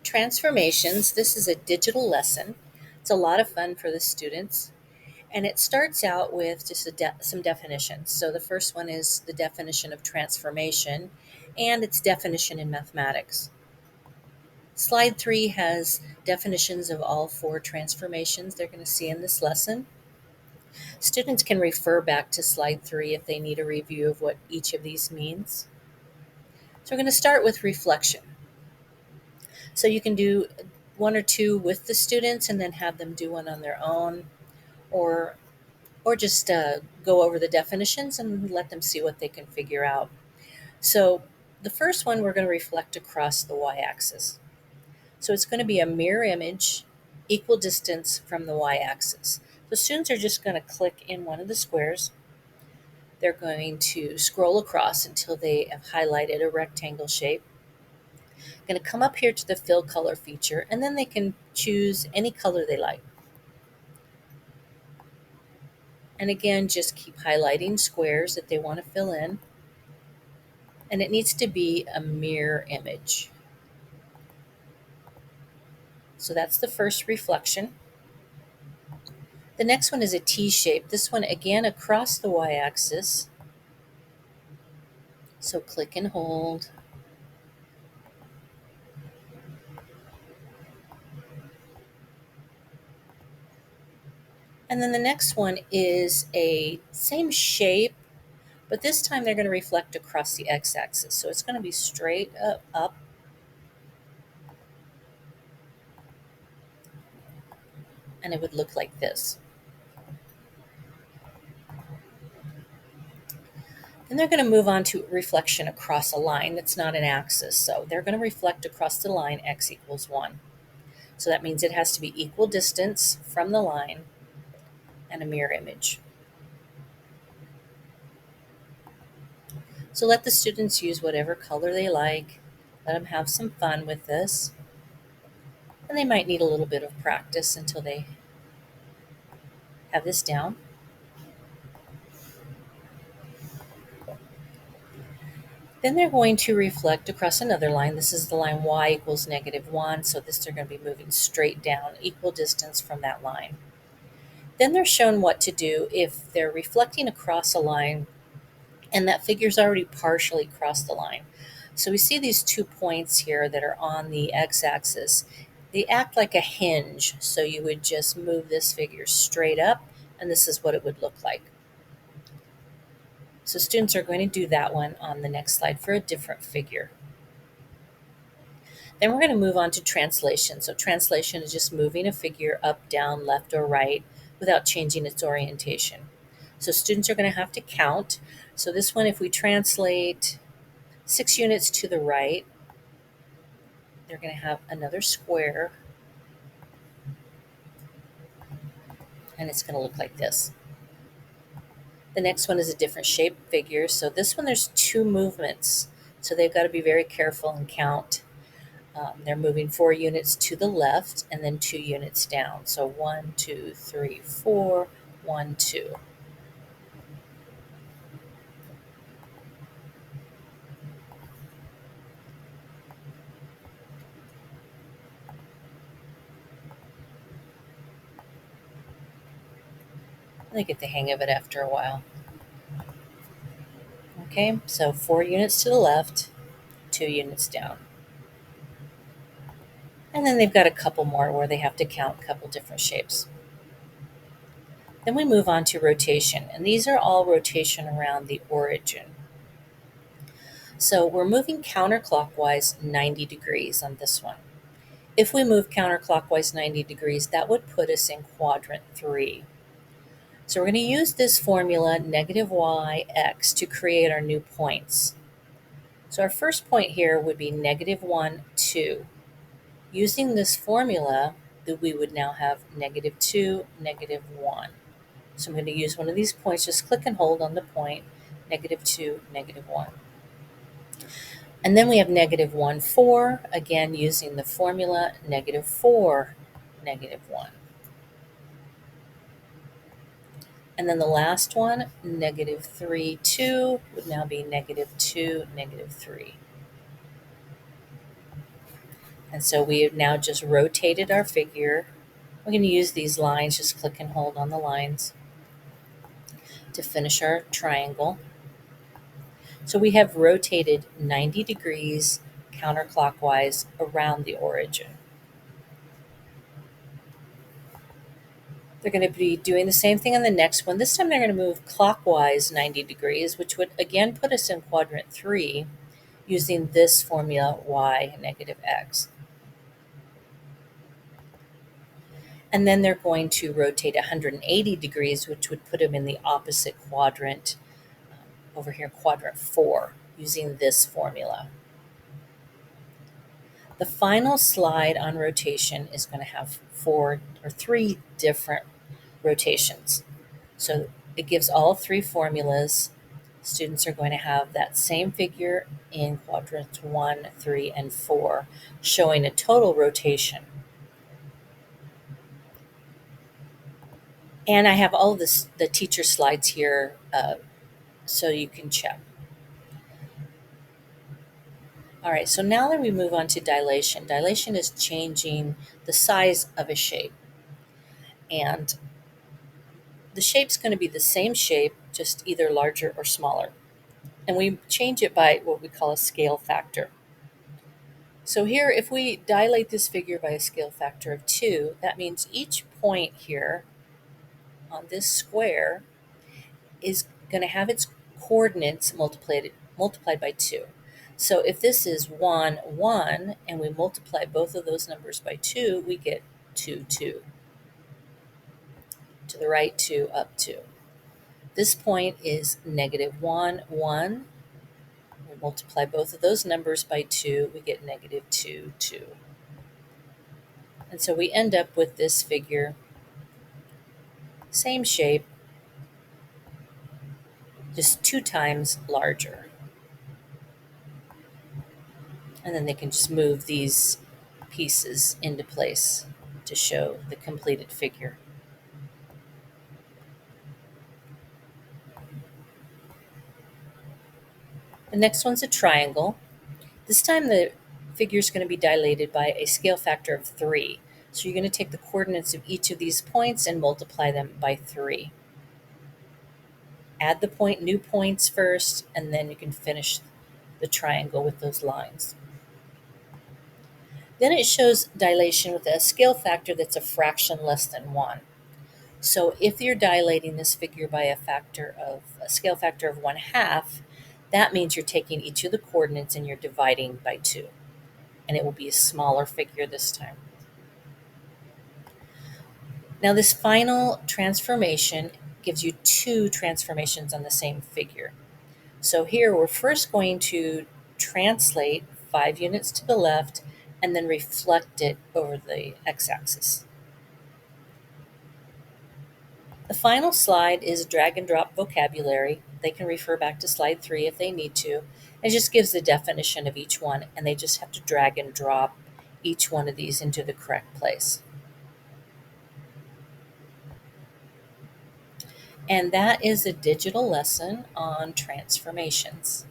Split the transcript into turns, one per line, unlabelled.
Transformations. This is a digital lesson. It's a lot of fun for the students. And it starts out with just some definitions. So the first one is the definition of transformation and its definition in mathematics. Slide 3 has definitions of all 4 transformations they're going to see in this lesson. Students can refer back to slide 3 if they need a review of what each of these means. So we're going to start with reflection. So you can do one or two with the students and then have them do one on their own, or just go over the definitions and let them see what they can figure out. So the first one, we're going to reflect across the y-axis. So it's going to be a mirror image, equal distance from the y-axis. The students are just going to click in one of the squares. They're going to scroll across until they have highlighted a rectangle shape. Going to come up here to the fill color feature, and then they can choose any color they like. And again, just keep highlighting squares that they want to fill in. And it needs to be a mirror image. So that's the first reflection. The next one is a T shape. This one again across the y-axis. So click and hold. And then the next one is a same shape, but this time they're going to reflect across the x-axis. So it's going to be straight up. And it would look like this. Then they're going to move on to reflection across a line that's not an axis. So they're going to reflect across the line x equals 1. So that means it has to be equal distance from the line and a mirror image. So let the students use whatever color they like. Let them have some fun with this. And they might need a little bit of practice until they have this down. Then they're going to reflect across another line. This is the line y equals -1. So this they're going to be moving straight down, equal distance from that line. Then they're shown what to do if they're reflecting across a line and that figure's already partially crossed the line. So we see these 2 points here that are on the x-axis. They act like a hinge, so you would just move this figure straight up, and this is what it would look like. So students are going to do that one on the next slide for a different figure. Then we're going to move on to translation. So translation is just moving a figure up, down, left, or right without changing its orientation. So students are going to have to count. So this one, if we translate 6 units to the right, they're going to have another square, and it's going to look like this. The next one is a different shape figure. So this one, there's 2 movements. So they've got to be very careful and count. They're moving 4 units to the left and then 2 units down. So 1, 2, 3, 4, 1, 2. They get the hang of it after a while. Okay, so 4 units to the left, 2 units down. And then they've got a couple more where they have to count a couple different shapes. Then we move on to rotation, and these are all rotation around the origin. So we're moving counterclockwise 90 degrees on this one. If we move counterclockwise 90 degrees, that would put us in quadrant 3. So we're going to use this formula, -yx, to create our new points. So our first point here would be -1, 2. Using this formula, we would now have -2, -1. So I'm going to use one of these points, just click and hold on the point, -2, -1. And then we have -1, 4, again using the formula, -4, -1. And then the last one, -3, 2, would now be -2, -3. And so we have now just rotated our figure. We're going to use these lines, just click and hold on the lines to finish our triangle. So we have rotated 90 degrees counterclockwise around the origin. They're going to be doing the same thing on the next one. This time they're going to move clockwise 90 degrees, which would again put us in quadrant 3 using this formula y negative x. And then they're going to rotate 180 degrees, which would put them in the opposite quadrant, over here, quadrant 4, using this formula. The final slide on rotation is going to have 3 different rotations. So it gives all 3 formulas. Students are going to have that same figure in quadrants 1, 3, and 4, showing a total rotation. And I have all of the teacher slides here so you can check. All right, so now that we move on to dilation. Dilation is changing the size of a shape. And the shape's going to be the same shape, just either larger or smaller. And we change it by what we call a scale factor. So here, if we dilate this figure by a scale factor of 2, that means each point here on this square is going to have its coordinates multiplied by 2. So if this is 1, 1, and we multiply both of those numbers by 2, we get 2, 2. To the right, 2, up 2. This point is negative 1, 1. We multiply both of those numbers by 2, we get negative 2, 2. And so we end up with this figure, same shape, just 2 times larger. And then they can just move these pieces into place to show the completed figure. The next one's a triangle. This time the figure is going to be dilated by a scale factor of 3. So you're going to take the coordinates of each of these points and multiply them by 3. Add the new points first, and then you can finish the triangle with those lines. Then it shows dilation with a scale factor that's a fraction less than 1. So if you're dilating this figure by a scale factor of 1/2, that means you're taking each of the coordinates and you're dividing by 2. And it will be a smaller figure this time. Now this final transformation gives you 2 transformations on the same figure. So here we're first going to translate 5 units to the left and then reflect it over the x-axis. The final slide is drag and drop vocabulary. They can refer back to slide 3 if they need to. It just gives the definition of each one, and they just have to drag and drop each one of these into the correct place. And that is a digital lesson on transformations.